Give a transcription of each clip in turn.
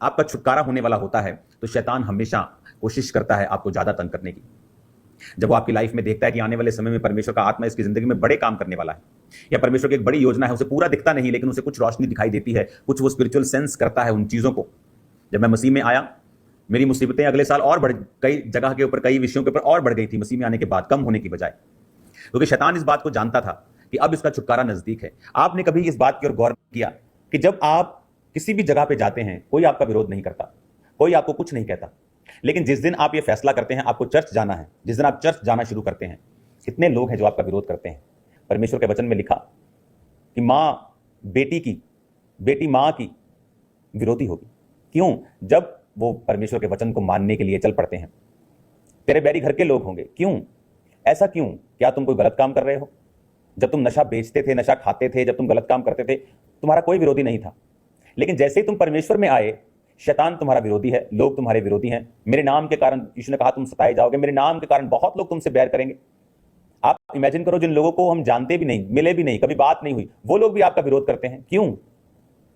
आपका छुटकारा होने वाला होता है तो शैतान हमेशा कोशिश करता है आपको ज्यादा तंग करने की। जब वो आपकी लाइफ में देखता है कि आने वाले समय में परमेश्वर का आत्मा इसकी जिंदगी में बड़े काम करने वाला है, या परमेश्वर की एक बड़ी योजना है, उसे पूरा दिखता नहीं लेकिन उसे कुछ रोशनी दिखाई देती है, कुछ वो स्पिरिचुअल सेंस करता है उन चीजों को। जब मैं मसीह में आया, मेरी मुसीबतें अगले साल और बढ़, कई जगह के ऊपर, कई विषयों के ऊपर और बढ़ गई थी मसीह में आने के बाद, कम होने की बजाय, क्योंकि शैतान इस बात को जानता था कि अब इसका छुटकारा नजदीक है। आपने कभी इस बात की ओर गौर किया कि जब आप किसी भी जगह पे जाते हैं, कोई आपका विरोध नहीं करता, कोई आपको कुछ नहीं कहता, लेकिन जिस दिन आप ये फैसला करते हैं आपको चर्च जाना है, जिस दिन आप चर्च जाना शुरू करते हैं, कितने लोग हैं जो आपका विरोध करते हैं। परमेश्वर के वचन में लिखा कि मां बेटी की, बेटी मां की विरोधी होगी। क्यों? जब वो परमेश्वर के वचन को मानने के लिए चल पड़ते हैं। तेरे बैरी घर के लोग होंगे। क्यों? ऐसा क्यों? क्या तुम कोई गलत काम कर रहे हो? जब तुम नशा बेचते थे, नशा खाते थे, जब तुम गलत काम करते थे, तुम्हारा कोई विरोधी नहीं था, लेकिन जैसे ही तुम परमेश्वर में आए, शैतान तुम्हारा विरोधी है, लोग तुम्हारे विरोधी हैं। मेरे नाम के कारण, यीशु ने कहा, तुम सताए जाओगे, मेरे नाम के कारण बहुत लोग तुमसे बैर करेंगे। आप इमेजिन करो, जिन लोगों को हम जानते भी नहीं, मिले भी नहीं, कभी बात नहीं हुई, वो लोग भी आपका विरोध करते हैं। क्यों?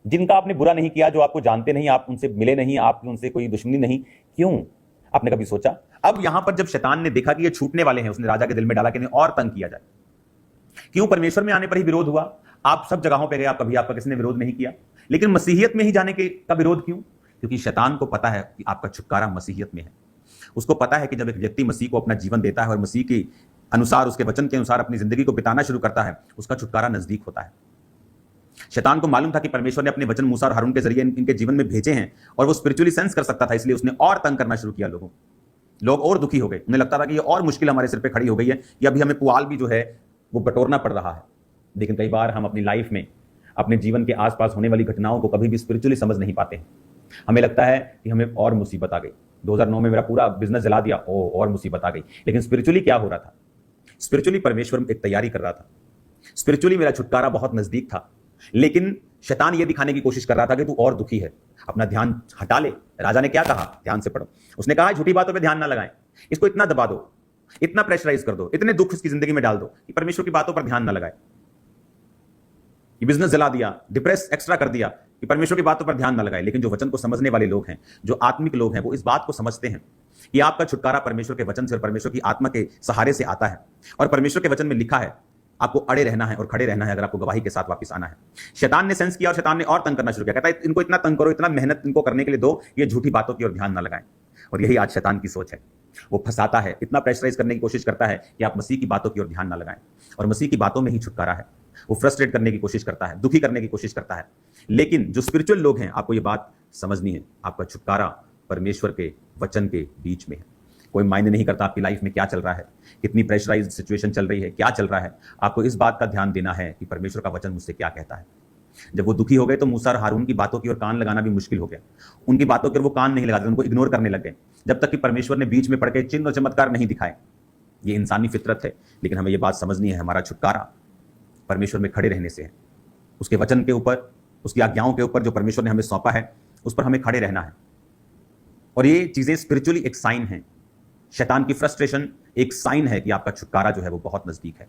जिनका आपने बुरा नहीं किया, जो आपको जानते नहीं, आप उनसे मिले नहीं, आपकी उनसे कोई दुश्मनी नहीं, क्यों? आपने कभी सोचा? अब यहां पर जब शैतान ने देखा कि ये छूटने वाले हैं, उसने राजा के दिल में डाला कि इन्हें और तंग किया जाए। क्यों? परमेश्वर में आने पर ही विरोध हुआ। आप सब जगहों पर गए, आप कभी आपका किसी ने विरोध नहीं किया, लेकिन मसीहियत में ही जाने का विरोध क्यों? क्योंकि शैतान को पता है कि आपका छुटकारा मसीहियत में है। उसको पता है कि जब एक व्यक्ति मसीह को अपना जीवन देता है और मसीह के अनुसार, उसके वचन के अनुसार अपनी जिंदगी को बिताना शुरू करता है, उसका छुटकारा नजदीक होता है। शैतान को मालूम था कि परमेश्वर ने अपने वचन मूसा और हारून के जरिए इनके जीवन में भेजे हैं और वो स्पिरिचुअली सेंस कर सकता था, इसलिए उसने और तंग करना शुरू किया लोगों। लोग और दुखी हो गए, उन्हें लगता था कि ये और मुश्किल हमारे सिर पे खड़ी हो गई है, कि अभी हमें पुआल भी जो है वो बटोरना पड़ रहा है। लेकिन कई बार हम अपनी लाइफ में, अपने जीवन के आसपास होने वाली घटनाओं को कभी भी स्पिरिचुअली समझ नहीं पाते हैं। हमें लगता है कि हमें और मुसीबत आ गई, 2009 में मेरा पूरा बिजनेस जला दिया, ओ और मुसीबत आ गई। लेकिन स्पिरिचुअली क्या हो रहा था? स्पिरिचुअली परमेश्वर एक तैयारी कर रहा था, स्पिरिचुअली मेरा छुटकारा बहुत नजदीक था, लेकिन शैतान ये दिखाने की कोशिश कर रहा था कि तू और दुखी है, अपना ध्यान हटा ले। राजा ने क्या कहा? ध्यान से पढ़ो। उसने कहा झूठी बातों पे ध्यान ना लगाएं, इसको इतना दबा दो, इतना प्रेशराइज कर दो, इतने दुख उसकी जिंदगी में डाल दो कि परमेश्वर की बातों पर ध्यान ना लगाए। ये बिजनेस जला दिया, डिप्रेस एक्स्ट्रा कर दिया कि परमेश्वर की बातों पर ध्यान ना लगाए। लेकिन जो वचन को समझने वाले लोग हैं, जो आत्मिक लोग हैं, वो इस बात को समझते हैं कि आपका छुटकारा परमेश्वर के वचन से और परमेश्वर की आत्मा के सहारे से आता है। और परमेश्वर के वचन में लिखा है आपको अड़े रहना है और खड़े रहना है अगर आपको गवाही के साथ वापस आना है। शैतान ने सेंस किया और शैतान ने और तंग करना शुरू किया। कहता है इनको इतना तंग करो, इतना मेहनत इनको करने के लिए दो, ये झूठी बातों की ओर ध्यान ना लगाएं। और यही आज शैतान की सोच है। वो फंसाता है, इतना प्रेशराइज करने की कोशिश करता है कि आप मसीह की बातों की ओर ध्यान ना लगाएं। और मसीह की बातों में ही छुटकारा है। वो फ्रस्ट्रेट करने की कोशिश करता है, दुखी करने की कोशिश करता है। लेकिन जो स्पिरिचुअल लोग हैं, आपको ये बात समझनी है, आपका छुटकारा परमेश्वर के वचन के बीच में है। कोई मायने नहीं करता आपकी लाइफ में क्या चल रहा है, कितनी प्रेशराइज्ड सिचुएशन चल रही है, क्या चल रहा है। आपको इस बात का ध्यान देना है कि परमेश्वर का वचन मुझसे क्या कहता है। जब वो दुखी हो गए तो मूसा और हारून की बातों की ओर कान लगाना भी मुश्किल हो गया। उनकी बातों की ओर वो कान नहीं लगाते, उनको इग्नोर करने लग गए, जब तक कि परमेश्वर ने बीच में पड़ के चिन्ह और चमत्कार नहीं दिखाए। ये इंसानी फितरत है, लेकिन हमें ये बात समझनी है, हमारा छुटकारा परमेश्वर में खड़े रहने से है। उसके वचन के ऊपर, उसकी आज्ञाओं के ऊपर जो परमेश्वर ने हमें सौंपा है, उस पर हमें खड़े रहना है। और ये चीजें स्पिरिचुअली एक साइन है। शैतान की फ्रस्ट्रेशन एक साइन है कि आपका छुटकारा जो है वो बहुत नजदीक है।